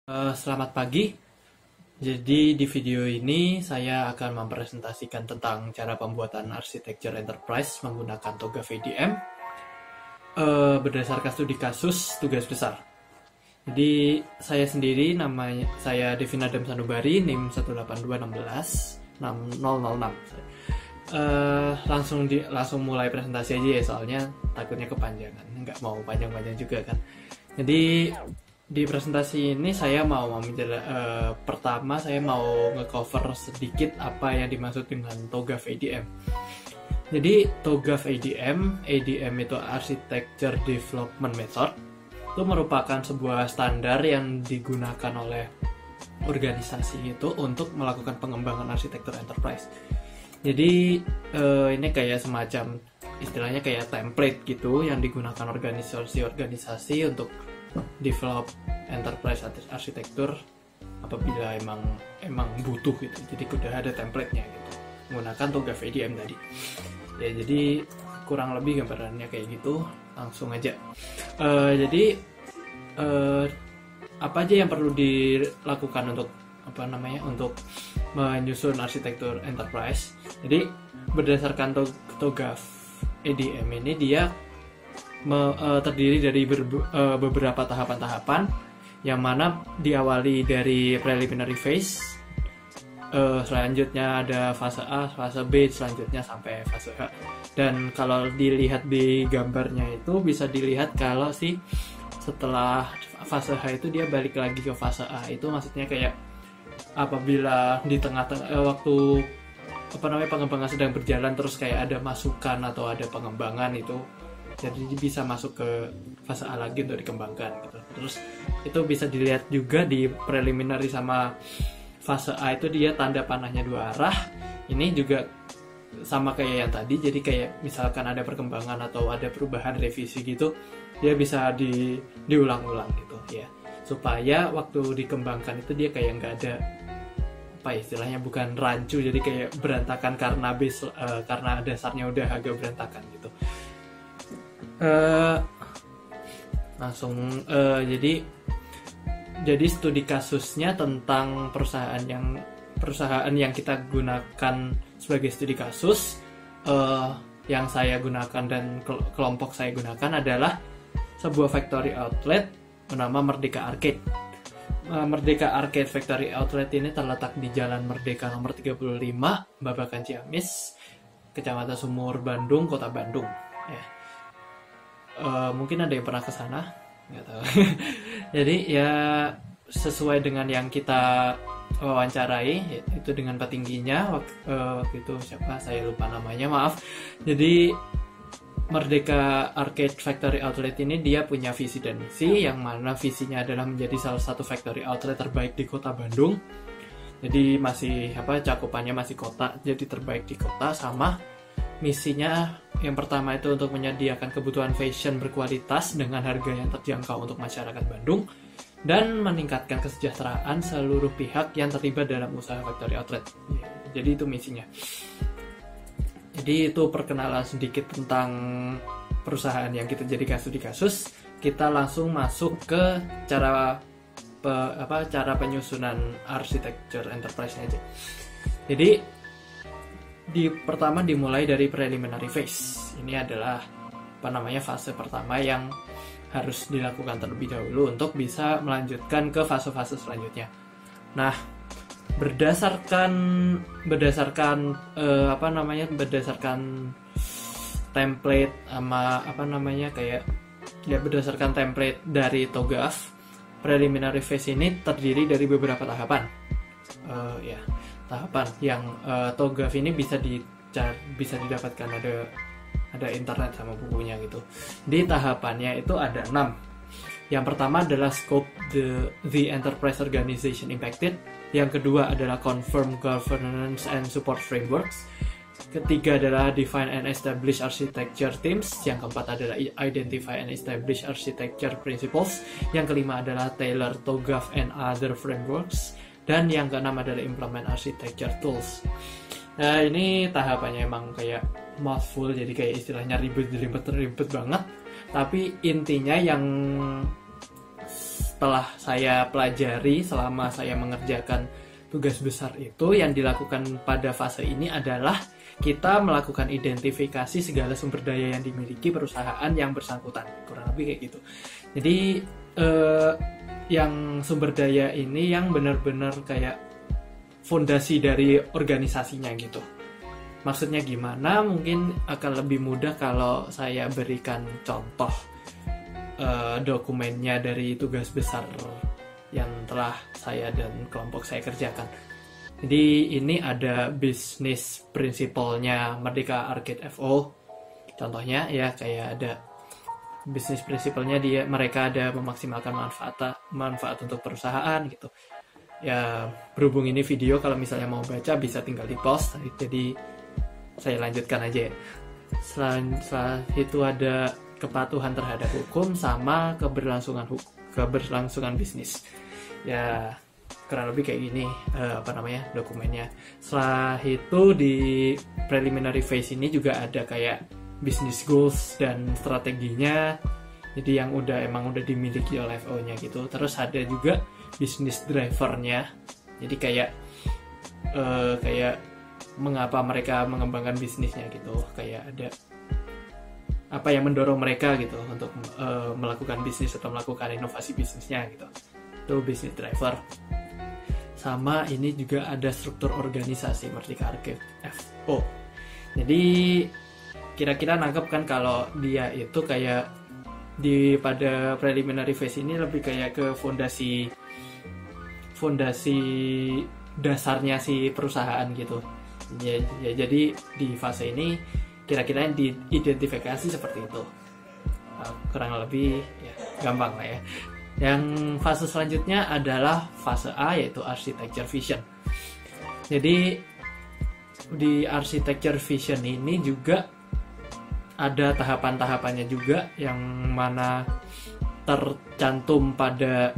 Selamat pagi. Jadi di video ini saya akan mempresentasikan tentang cara pembuatan arsitektur enterprise menggunakan TOGAF ADM berdasarkan studi kasus tugas besar. Jadi saya sendiri namanya saya Devin Adam Sanubari, NIM 18216 6006. Langsung mulai presentasi aja ya, soalnya takutnya kepanjangan, nggak mau panjang-panjang juga kan. Jadi di presentasi ini saya mau pertama saya mau nge-cover sedikit apa yang dimaksud dengan TOGAF ADM. Jadi TOGAF ADM itu Architecture Development Method, itu merupakan sebuah standar yang digunakan oleh organisasi itu untuk melakukan pengembangan arsitektur enterprise. Jadi ini kayak semacam istilahnya kayak template gitu yang digunakan organisasi-organisasi untuk develop enterprise arsitektur apabila emang butuh gitu. Jadi udah ada template-nya gitu menggunakan TOGAF ADM tadi ya. Jadi kurang lebih gambarannya kayak gitu. Langsung aja. Apa aja yang perlu dilakukan untuk untuk menyusun arsitektur enterprise. Jadi berdasarkan TOGAF ADM ini dia terdiri dari beberapa tahapan-tahapan, yang mana diawali dari preliminary phase, selanjutnya ada fase A, fase B, selanjutnya sampai fase H. Dan kalau dilihat di gambarnya itu bisa dilihat kalau setelah fase H itu dia balik lagi ke fase A. Itu maksudnya kayak apabila di tengah-tengah waktu pengembangan sedang berjalan, terus kayak ada masukan atau ada pengembangan itu, jadi bisa masuk ke fase A lagi untuk dikembangkan gitu. Terus itu bisa dilihat juga di preliminary sama fase A itu dia tanda panahnya dua arah. Ini juga sama kayak yang tadi, jadi kayak misalkan ada perkembangan atau ada perubahan revisi gitu, dia bisa diulang-ulang gitu ya, supaya waktu dikembangkan itu dia kayak nggak ada istilahnya bukan rancu, jadi kayak berantakan karena dasarnya udah agak berantakan gitu. Jadi studi kasusnya tentang perusahaan yang kita gunakan sebagai studi kasus, yang saya gunakan dan kelompok saya gunakan adalah sebuah factory outlet bernama Merdeka Arcade. Merdeka Arcade Factory Outlet ini terletak di Jalan Merdeka nomor 35, Babakan Ciamis, Kecamatan Sumur, Bandung, Kota Bandung ya. Mungkin ada yang pernah ke sana, nggak tahu. Jadi ya sesuai dengan yang kita wawancarai, itu dengan petingginya waktu itu siapa, saya lupa namanya, maaf. Jadi Merdeka Arcade Factory Outlet ini dia punya visi dan misi, yang mana visinya adalah menjadi salah satu factory outlet terbaik di Kota Bandung. Jadi cakupannya masih kota, jadi terbaik di kota. Sama misinya yang pertama itu untuk menyediakan kebutuhan fashion berkualitas dengan harga yang terjangkau untuk masyarakat Bandung, dan meningkatkan kesejahteraan seluruh pihak yang terlibat dalam usaha factory outlet. Jadi itu misinya. Jadi itu perkenalan sedikit tentang perusahaan yang kita jadikan studi kasus. Kita langsung masuk ke cara penyusunan arsitektur enterprise aja. Jadi pertama dimulai dari preliminary phase. Ini adalah fase pertama yang harus dilakukan terlebih dahulu untuk bisa melanjutkan ke fase-fase selanjutnya. Nah, berdasarkan template sama berdasarkan template dari TOGAF, preliminary phase ini terdiri dari beberapa tahapan. Tahapan yang TOGAF ini bisa didapatkan, ada internet sama bukunya gitu. Di tahapannya itu ada 6. Yang pertama adalah scope the enterprise organization impacted. Yang kedua adalah confirm governance and support frameworks. Ketiga adalah define and establish architecture themes. Yang keempat adalah identify and establish architecture principles. Yang kelima adalah tailor TOGAF and other frameworks. Dan yang keenam adalah implement architecture tools. Nah, ini tahapannya emang kayak mouthful, jadi kayak istilahnya ribet banget. Tapi intinya yang setelah saya pelajari selama saya mengerjakan tugas besar itu, yang dilakukan pada fase ini adalah kita melakukan identifikasi segala sumber daya yang dimiliki perusahaan yang bersangkutan, kurang lebih kayak gitu. Jadi yang sumber daya ini yang benar-benar kayak fondasi dari organisasinya gitu. Maksudnya gimana? Mungkin akan lebih mudah kalau saya berikan contoh dokumennya dari tugas besar yang telah saya dan kelompok saya kerjakan. Jadi ini ada bisnis prinsipalnya Merdeka Arcade FO. Contohnya ya kayak ada bisnis prinsipalnya mereka ada memaksimalkan manfaat untuk perusahaan gitu. Ya berhubung ini video, kalau misalnya mau baca bisa tinggal di post. Jadi saya lanjutkan aja ya. Setelah itu ada kepatuhan terhadap hukum sama keberlangsungan bisnis. Ya kurang lebih kayak gini dokumennya. Setelah itu di preliminary phase ini juga ada kayak business goals dan strateginya. Jadi yang emang udah dimiliki oleh FO-nya gitu. Terus ada juga business driver-nya. Jadi kayak mengapa mereka mengembangkan bisnisnya gitu, kayak ada apa yang mendorong mereka gitu untuk melakukan bisnis atau melakukan inovasi bisnisnya gitu. Itu business driver. Sama ini juga ada struktur organisasi Merdeka Arcade FO. Jadi kira-kira nangkep kan kalau dia itu kayak pada preliminary phase ini lebih kayak ke fondasi dasarnya si perusahaan gitu. Ya, jadi di fase ini kira-kira yang diidentifikasi seperti itu. Kurang lebih ya gampang lah ya. Yang fase selanjutnya adalah fase A, yaitu architecture vision. Jadi di architecture vision ini juga ada tahapan-tahapannya juga, yang mana tercantum pada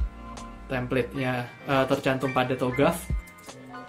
template-nya, tercantum pada TOGAF.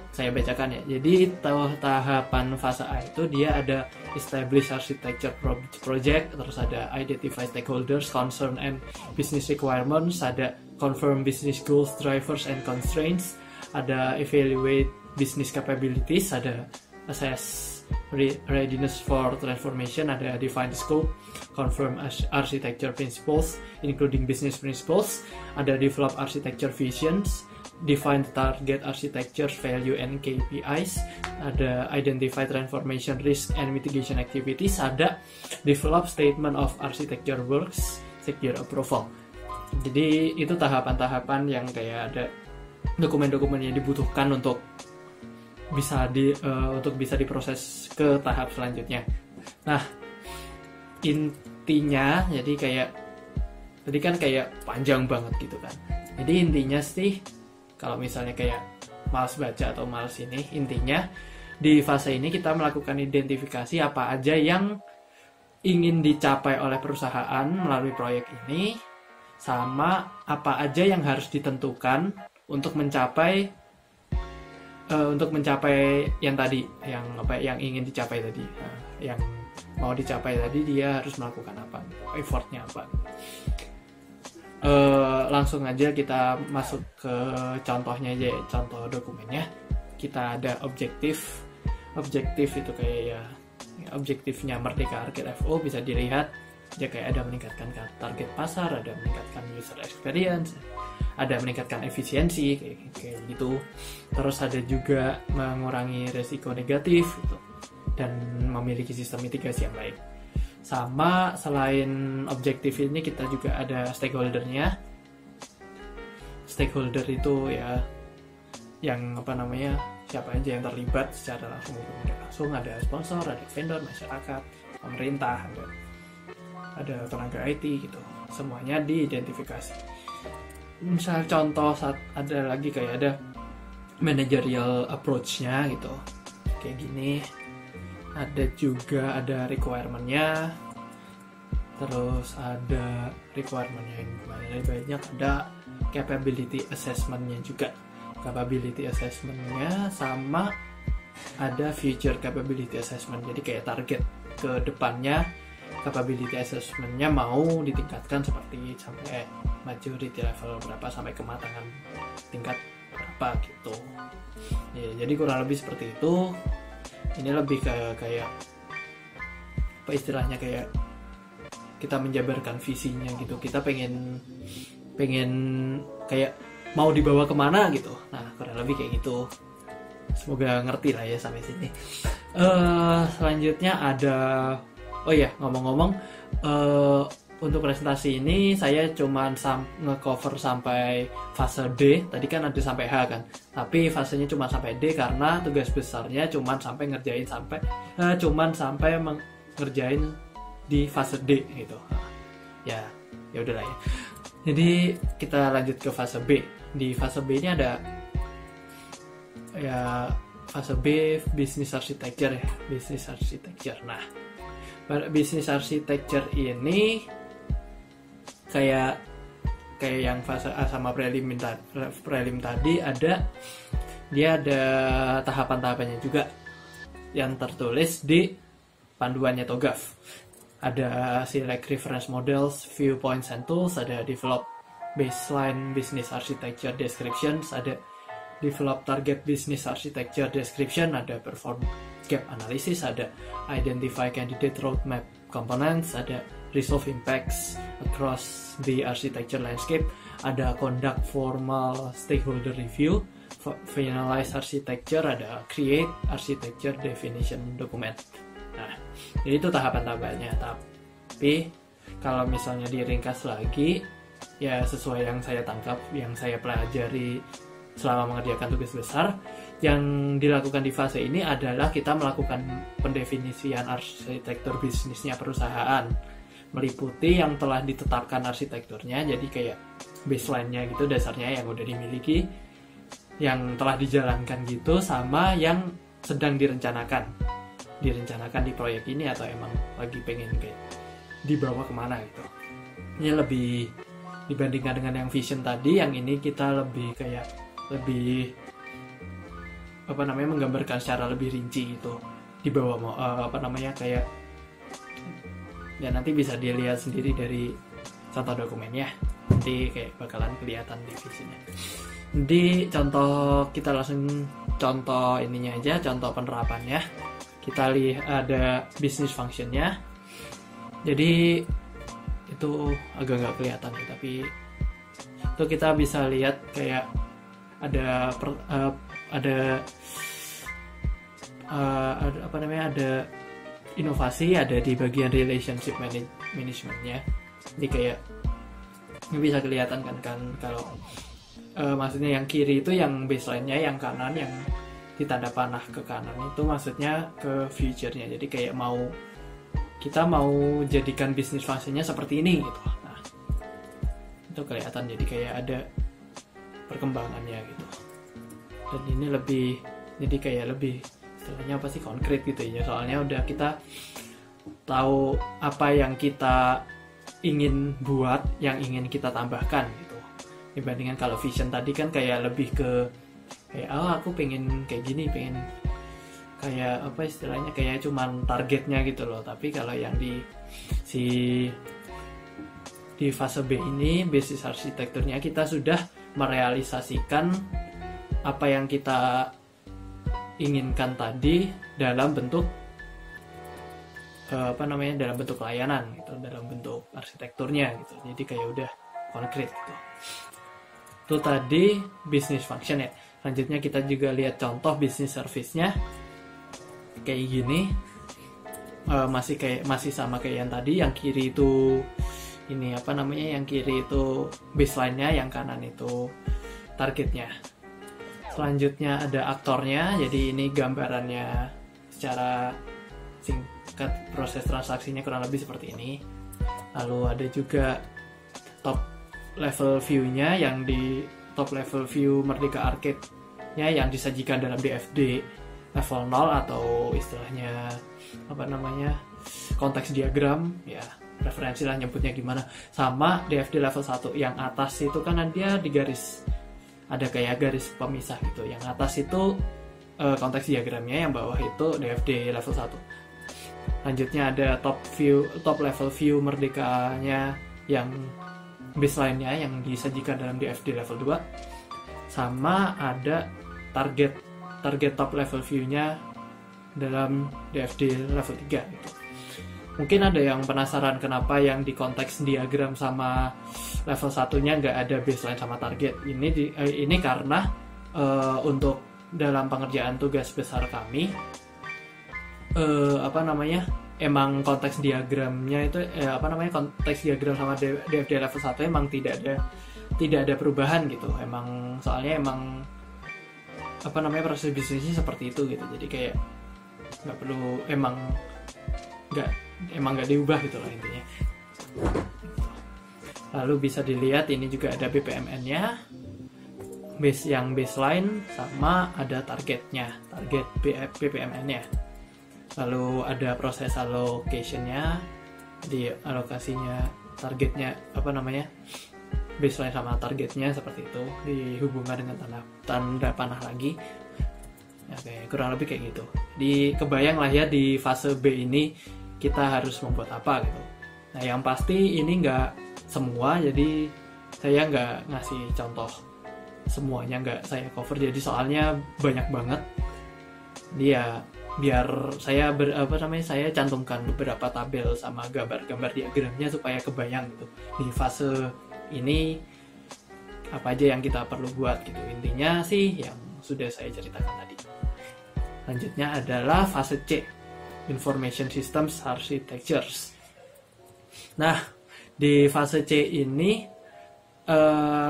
Saya bacakan ya. Jadi tahapan fase A itu dia ada establish architecture project, terus ada identify stakeholders, concern and business requirements, ada confirm business goals, drivers and constraints, ada evaluate business capabilities, ada assess readiness for transformation, ada define scope, confirm architecture principles including business principles, ada develop architecture visions, define target architecture value and KPIs, ada identify transformation risk and mitigation activities, ada develop statement of architecture works, secure approval. Jadi itu tahapan-tahapan yang kayak ada dokumen-dokumen yang dibutuhkan untuk bisa diproses ke tahap selanjutnya. Nah, intinya jadi kayak tadi kan kayak panjang banget gitu kan. Jadi intinya sih, kalau misalnya kayak malas baca atau malas ini, intinya di fase ini kita melakukan identifikasi apa aja yang ingin dicapai oleh perusahaan melalui proyek ini, sama apa aja yang harus ditentukan untuk mencapai yang tadi, yang ingin dicapai tadi, yang mau dicapai tadi dia harus melakukan apa, effortnya apa. Langsung aja kita masuk ke contohnya aja, contoh dokumennya. Kita ada objektif itu kayak ya objektifnya Merdeka Arcade FO bisa dilihat ya, kayak ada meningkatkan target pasar, ada meningkatkan user experience, ada meningkatkan efisiensi kayak gitu. Terus ada juga mengurangi resiko negatif gitu, dan memiliki sistem mitigasi yang baik. Sama selain objektif ini kita juga ada stakeholdernya. Stakeholder itu ya yang siapa aja yang terlibat secara langsung, ada sponsor, ada vendor, masyarakat, pemerintah, ada tenaga IT gitu. Semuanya diidentifikasi. Misal contoh ada lagi kayak ada managerial approach-nya gitu. Kayak gini. Ada juga requirement-nya. Terus ada requirement-nya yang banyak, ada capability assessment-nya juga. Capability assessment-nya sama ada future capability assessment. Jadi kayak target ke depannya capability assessment-nya mau ditingkatkan seperti sampai maturity level berapa, sampai kematangan tingkat berapa gitu. Ya, jadi kurang lebih seperti itu. Ini lebih kayak apa istilahnya, kayak kita menjabarkan visinya gitu. Kita pengen kayak mau dibawa kemana gitu. Nah, kurang lebih kayak gitu. Semoga ngerti lah ya sampai sini. Selanjutnya ada, oh ya, ngomong-ngomong, untuk presentasi ini saya cuman nge-cover sampai fase D. Tadi kan ada sampai H kan, tapi fasenya cuma sampai D karena tugas besarnya cuman sampai ngerjain ngerjain di fase D gitu. Ya udahlah ya. Jadi kita lanjut ke fase B. Di fase B ini ada ya, fase B business architecture ya, business architecture. Nah, business architecture ini kayak yang fase A sama prelim tadi, dia ada tahapan-tahapannya juga yang tertulis di panduannya TOGAF. Ada select reference models, viewpoints and tools, ada develop baseline business architecture descriptions, ada develop target business architecture description, ada perform gap analysis, ada identify candidate roadmap components, ada resolve impacts across the architecture landscape, ada conduct formal stakeholder review, finalize architecture, ada create architecture definition document. Nah, jadi itu tahapan-tahapannya. Tapi kalau misalnya diringkas lagi, ya sesuai yang saya tangkap, yang saya pelajari selama mengerjakan tugas besar, yang dilakukan di fase ini adalah kita melakukan pendefinisian arsitektur bisnisnya perusahaan, meliputi yang telah ditetapkan arsitekturnya, jadi kayak baseline-nya gitu, dasarnya yang udah dimiliki, yang telah dijalankan gitu, sama yang sedang direncanakan di proyek ini atau emang lagi pengen kayak dibawa kemana gitu. Ini lebih dibandingkan dengan yang vision tadi, yang ini kita lebih menggambarkan secara lebih rinci gitu, dibawa kayak ya nanti bisa dilihat sendiri dari contoh dokumennya, nanti kayak bakalan kelihatan di visinya. Jadi kita langsung contoh ininya aja, contoh penerapannya. Kita lihat ada business functionnya. Jadi itu agak nggak kelihatan ya, tapi itu kita bisa lihat kayak ada inovasi, ada di bagian relationship managementnya. Jadi kayak ini bisa kelihatan kan kalau maksudnya yang kiri itu yang baseline-nya, yang kanan yang ditanda panah ke kanan itu maksudnya ke future-nya. Jadi kayak kita mau jadikan bisnis fungsinya seperti ini gitu. Nah, itu kelihatan, jadi kayak ada perkembangannya gitu. Dan ini jadi kayak lebih istilahnya apa sih, konkret gitu ya. Soalnya udah kita tahu apa yang kita ingin buat, yang ingin kita tambahkan gitu. Dibandingkan kalau vision tadi kan kayak lebih ke kayak aku pengen kayak gini, pengen kayak apa istilahnya, kayak cuman targetnya gitu loh. Tapi kalau yang di fase B ini, basis arsitekturnya, kita sudah merealisasikan apa yang kita inginkan tadi dalam bentuk dalam bentuk layanan gitu, dalam bentuk arsitekturnya gitu. Jadi kayak udah konkret gitu. Itu tadi business function ya. Selanjutnya kita juga lihat contoh business service-nya kayak gini. Masih sama kayak yang tadi. Yang kiri itu yang kiri itu baseline-nya, yang kanan itu targetnya. Selanjutnya ada aktornya. Jadi ini gambarannya secara singkat, proses transaksinya kurang lebih seperti ini. Lalu ada juga top level view-nya, yang di top level view Merdeka Arcade-nya yang disajikan dalam DFD level 0 atau istilahnya konteks diagram ya, referensi lah nyebutnya gimana. Sama DFD level 1 yang atas itu kan dia di garis, ada kayak garis pemisah gitu. Yang atas itu konteks diagramnya, yang bawah itu DFD level 1. Lanjutnya ada top level view merdekanya yang baseline-nya yang disajikan dalam DFD level 2, sama ada target top level view-nya dalam DFD level 3 gitu. Mungkin ada yang penasaran kenapa yang di konteks diagram sama level 1-nya nggak ada baseline sama target. Ini karena untuk dalam pengerjaan tugas besar kami emang konteks diagramnya itu konteks diagram sama DFD level 1 emang tidak ada perubahan gitu. Soalnya proses bisnisnya seperti itu gitu. Jadi kayak nggak perlu, emang nggak diubah gitu lah intinya. Lalu bisa dilihat ini juga ada BPMN-nya, yang baseline, sama ada target BPMN-nya. Lalu ada proses allocation-nya, di alokasinya targetnya baseline sama targetnya seperti itu, dihubungkan dengan tanda panah lagi. Ya, kurang lebih kayak gitu. Kebayang lah ya di fase B ini kita harus membuat apa gitu. Nah yang pasti ini nggak semua, jadi saya nggak ngasih contoh semuanya, nggak saya cover, jadi soalnya banyak banget. Dia biar saya saya cantumkan beberapa tabel sama gambar-gambar diagramnya supaya kebayang gitu di fase ini apa aja yang kita perlu buat gitu. Intinya sih yang sudah saya ceritakan tadi. Lanjutnya adalah fase C, Information Systems Architectures. Nah, di fase C ini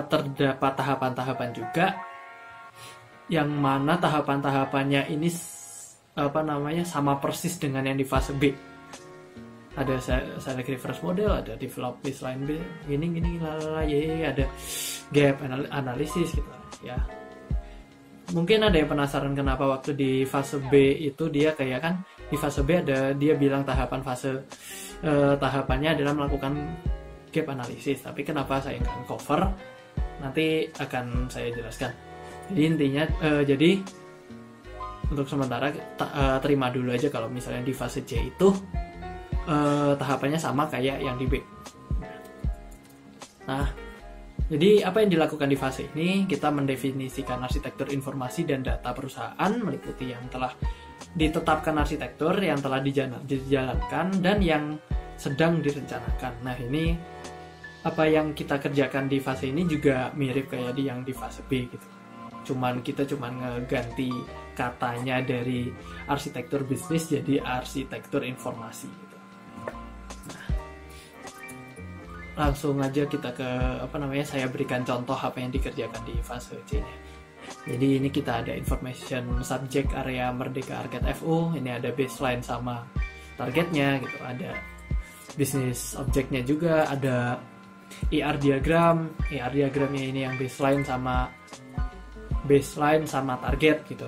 terdapat tahapan-tahapan juga, yang mana tahapan-tahapannya ini sama persis dengan yang di fase B. Ada select reference model, ada develop baseline gini ada gap analysis gitu ya. Mungkin ada yang penasaran kenapa waktu di fase B itu dia kayak kan di fase B dia bilang tahapannya adalah melakukan gap analysis, tapi kenapa saya nggak cover, nanti akan saya jelaskan. Jadi intinya jadi untuk sementara terima dulu aja kalau misalnya di fase C itu tahapannya sama kayak yang di B. Nah, jadi apa yang dilakukan di fase ini? Kita mendefinisikan arsitektur informasi dan data perusahaan, meliputi yang telah ditetapkan arsitektur, yang telah dijalankan, dan yang sedang direncanakan. Nah ini apa yang kita kerjakan di fase ini juga mirip kayak yang di fase B gitu. Kita cuman ngeganti katanya dari arsitektur bisnis jadi arsitektur informasi gitu. Langsung aja kita ke saya berikan contoh apa yang dikerjakan di fase C-nya. Jadi ini kita ada information subject area Merdeka Arket FU, ini ada baseline sama targetnya gitu, ada business objectnya juga, ada ER diagramnya ini yang baseline sama target gitu.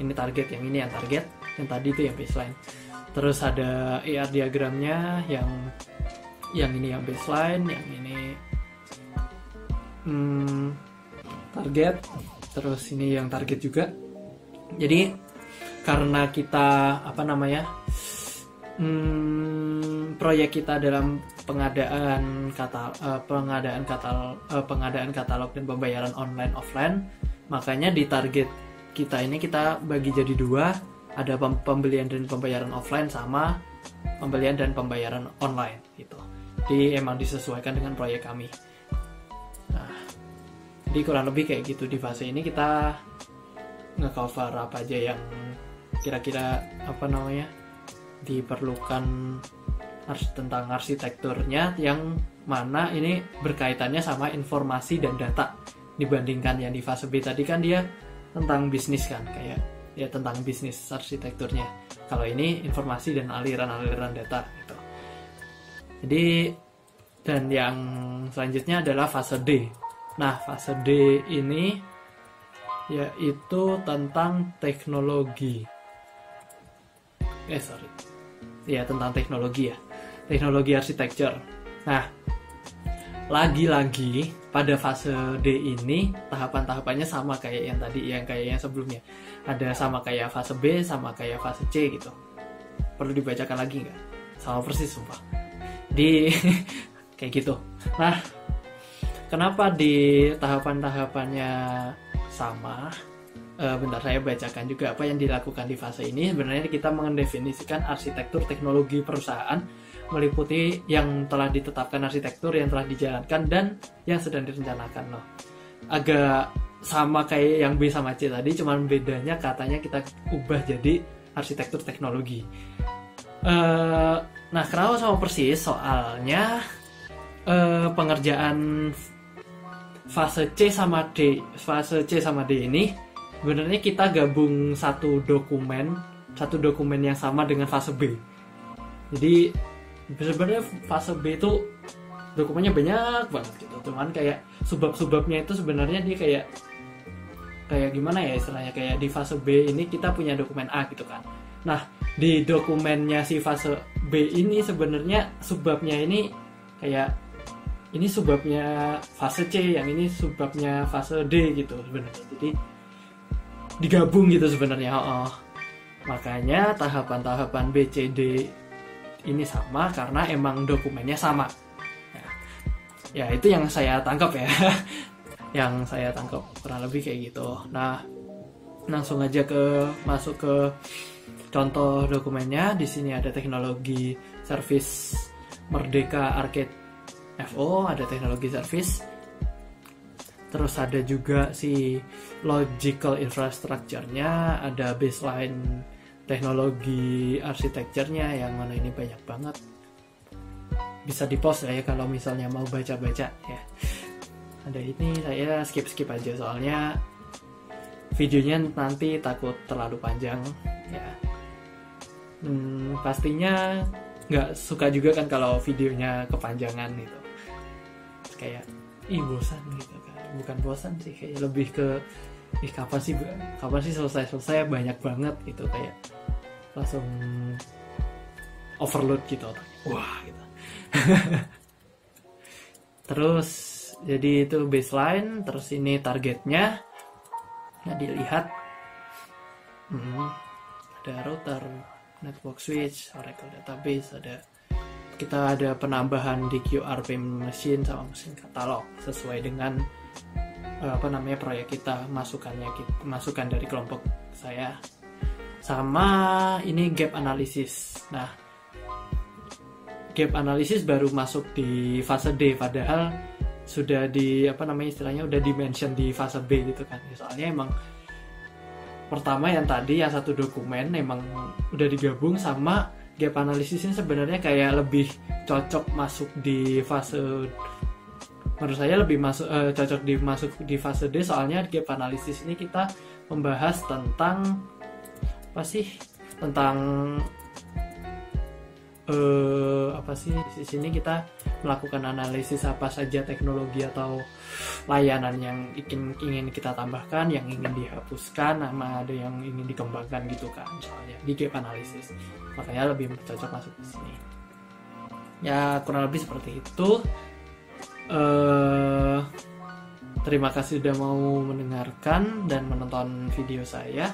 Ini target, yang ini yang target, yang tadi itu yang baseline. Terus ada ER diagramnya yang ini yang baseline, yang ini target, terus ini yang target juga. Jadi karena kita proyek kita dalam pengadaan katalog dan pembayaran online offline, makanya di target kita ini kita bagi jadi dua, ada pembelian dan pembayaran offline sama pembelian dan pembayaran online gitu. Jadi emang disesuaikan dengan proyek kami. Nah, jadi kurang lebih kayak gitu. Di fase ini kita nge-cover apa aja yang kira-kira diperlukan tentang arsitekturnya, yang mana ini berkaitannya sama informasi dan data, dibandingkan yang di fase B tadi kan dia tentang bisnis kan, kayak ya tentang bisnis arsitekturnya. Kalau ini informasi dan aliran-aliran data gitu. Jadi, dan yang selanjutnya adalah fase D. Nah, fase D ini yaitu tentang teknologi. Tentang teknologi ya. Teknologi arsitektur. Nah, lagi-lagi pada fase D ini tahapan-tahapannya sama kayak yang tadi, kayak yang sebelumnya. Ada sama kayak fase B, sama kayak fase C gitu. perlu dibacakan lagi nggak? Sama persis sumpah. Di kayak gitu. Nah, kenapa di tahapan-tahapannya sama? Bentar, saya bacakan juga apa yang dilakukan di fase ini. Sebenarnya kita mendefinisikan arsitektur teknologi perusahaan, meliputi yang telah ditetapkan arsitektur, yang telah dijalankan, dan yang sedang direncanakan loh. Agak sama kayak yang B sama C tadi, cuman bedanya katanya kita ubah jadi arsitektur teknologi. Nah, kenapa sama persis? Soalnya pengerjaan fase C sama D ini sebenarnya kita gabung satu dokumen yang sama dengan fase B. Jadi sebenarnya fase B itu dokumennya banyak banget gitu. Cuman kayak subbab-subbabnya itu sebenarnya dia kayak gimana ya istilahnya, kayak di fase B ini kita punya dokumen A gitu kan. Nah, di dokumennya si fase B ini sebenarnya subbabnya ini kayak ini subbabnya fase C, yang ini subbabnya fase D gitu sebenarnya. Jadi digabung gitu sebenarnya. Makanya tahapan-tahapan B, C, D ini sama karena emang dokumennya sama. Ya itu yang saya tangkap ya. Yang saya tangkap kurang lebih kayak gitu. Nah, langsung aja masuk ke contoh dokumennya. Di sini ada teknologi service Merdeka Arcade FO, ada teknologi service. Terus ada juga si logical infrastructure-nya, ada baseline teknologi arsitekturnya, yang mana ini banyak banget. Bisa di-post ya kalau misalnya mau baca-baca ya. Ada ini, saya skip aja soalnya videonya nanti takut terlalu panjang ya. Pastinya nggak suka juga kan kalau videonya kepanjangan gitu. Kayak bosan gitu kan. Bukan bosan sih, kayak lebih ke kapan sih selesai banyak banget gitu, kayak langsung overload gitu. Wah gitu. Terus jadi itu baseline, terus ini targetnya. Nah, dilihat ada router, network switch, Oracle database, kita ada penambahan di QR payment machine sama mesin katalog sesuai dengan proyek kita, masukan dari kelompok saya. Sama ini gap analysis. Nah, gap analysis baru masuk di fase D, padahal sudah udah di-mention di fase B gitu kan. Soalnya emang pertama yang satu dokumen emang udah digabung, sama gap analysis ini sebenarnya kayak lebih cocok masuk di fase, menurut saya lebih cocok masuk di fase D. Soalnya gap analysis ini kita membahas tentang di sini kita melakukan analisis apa saja teknologi atau layanan yang ingin kita tambahkan, yang ingin dihapuskan, sama ada yang ingin dikembangkan gitu kan. Soalnya di gap analysis, makanya lebih cocok masuk di sini. Ya kurang lebih seperti itu. Terima kasih sudah mau mendengarkan dan menonton video saya.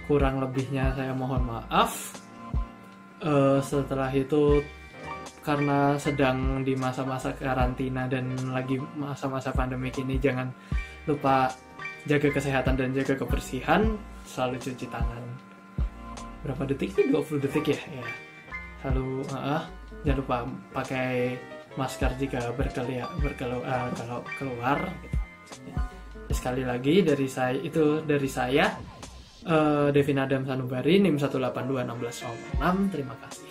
Kurang lebihnya saya mohon maaf. Setelah itu, karena sedang di masa-masa karantina dan lagi masa-masa pandemik ini, jangan lupa jaga kesehatan dan jaga kebersihan. Selalu cuci tangan. Berapa detik sih? 20 detik ya? Ya. Selalu jangan lupa pakai masker jika kalau keluar gitu. Ya. Sekali lagi dari saya Devin Adam Sanubari, NIM 1821606. Terima kasih.